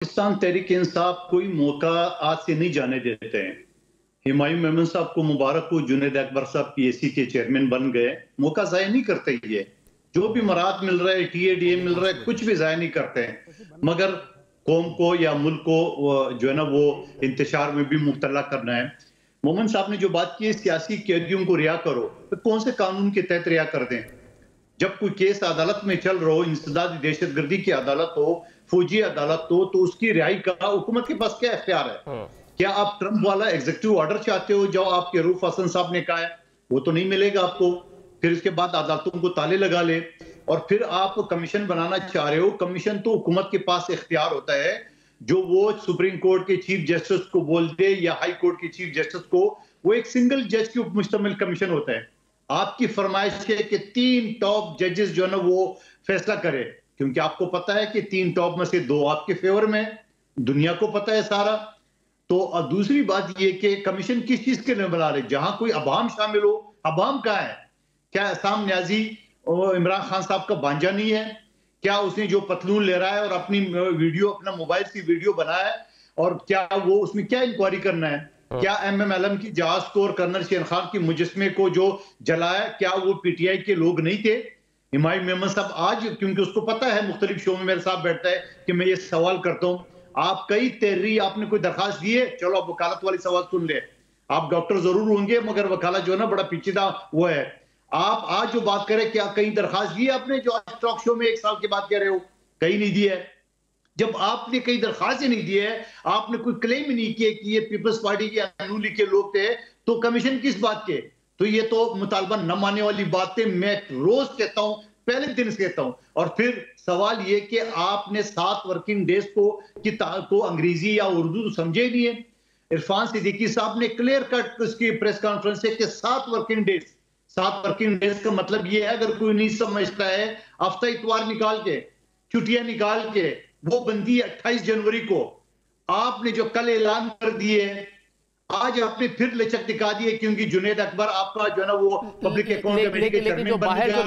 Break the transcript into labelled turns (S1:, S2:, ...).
S1: पाकिस्तान तहरीक इंसाफ कोई मौका आज से नहीं जाने देते हैं। हुमायूं मेमन साहब को मुबारक हो, जुनैद अकबर साहब पीएसी के चेयरमैन बन गए। मौका ज़ाया नहीं करते ये, जो भी मराद मिल रहा है, टीएडीए मिल रहा है, कुछ भी ज़ाया नहीं करते हैं। मगर कौम को या मुल्क को जो है ना वो इंतशार में भी मुब्तला करना है। मोमन साहब ने जो बात की है सियासी कैदियों को रिहा करो, तो कौन से कानून के तहत रिहा कर दें? जब कोई केस अदालत में चल रहा हो, इंसदादी दहशतगर्दी की अदालत हो, फौजी अदालत हो, तो उसकी रिहाई का हुकूमत के पास क्या इख्तियार है? क्या आप ट्रंप वाला एग्जीक्यूटिव ऑर्डर चाहते हो जो आपके रूफ हसन साहब ने कहा है? वो तो नहीं मिलेगा आपको। फिर इसके बाद अदालतों को ताले लगा ले और फिर आप कमीशन बनाना चाह रहे हो। कमीशन तो हुकूमत के पास इख्तियार होता है, जो वो सुप्रीम कोर्ट के चीफ जस्टिस को बोल दे या हाई कोर्ट के चीफ जस्टिस को। वो एक सिंगल जज के ऊपर मुश्तमिल कमीशन होता है। आपकी फरमाइश है कि 3 टॉप जजेस जो है ना वो फैसला करे, क्योंकि आपको पता है कि 3 टॉप में से 2 आपके फेवर में, दुनिया को पता है सारा। तो दूसरी बात ये कि कमीशन किस चीज के लिए बना रहे? जहां कोई अवाम शामिल हो। अवाम कहाँ है? क्या अहसाम न्याजी और इमरान खान साहब का भांजा नहीं है? क्या उसने जो पतलून ले रहा है और अपनी वीडियो, अपना मोबाइल की वीडियो बनाया है, और क्या वो उसमें क्या इंक्वायरी करना है? क्या एमएमएलएम की जहाज को और कर्नल शेर खान के मुजस्मे को जो जलाया, क्या वो पीटीआई के लोग नहीं थे? हुमायूं मेमन साहब आज, क्योंकि उसको पता है मुख्तलिफ शो में मेरे साथ बैठता है कि मैं ये सवाल करता हूं, आप कई तहरीर आपने कोई दरखास्त दी है? चलो आप वकालत वाली सवाल सुन ले। आप डॉक्टर जरूर होंगे मगर वकालत जो है ना बड़ा पेचीदा वो है। आप आज जो बात करें, क्या कहीं दरखास्त दी है आपने जो आज टॉक शो में 1 साल की बात कह रहे हो? कहीं नहीं दी है। जब आपने कई दरखास्त ही नहीं दी है, आपने कोई क्लेम ही नहीं किया कि ये पीपल्स पार्टी के अनूली के लोग थे, तो कमीशन किस बात के? तो ये तो मुतालबा न मानने वाली बातें मैं रोज कहता हूं, पहले दिन से कहता हूं। और फिर सवाल ये कि आपने 7 वर्किंग डेज को अंग्रेजी या उर्दू तो समझे ही नहीं है। इरफान सिद्दीकी साहब ने क्लियर कट उसकी प्रेस कॉन्फ्रेंस से कि 7 वर्किंग डेज। 7 वर्किंग डेज का मतलब ये है, अगर कोई नहीं समझता है, हफ्ता इतवार निकाल के, छुट्टियां निकाल के, वो बंदी 28 जनवरी को आपने जो कल ऐलान कर दिए, आज आपने फिर लचक दिखा दी है, क्योंकि जुनैद अकबर आपका जो है ना वो पब्लिक अकाउंट कमेटी के
S2: लेकिन जो
S1: चेयरमैन बन
S2: बाहर
S1: गया।
S2: जो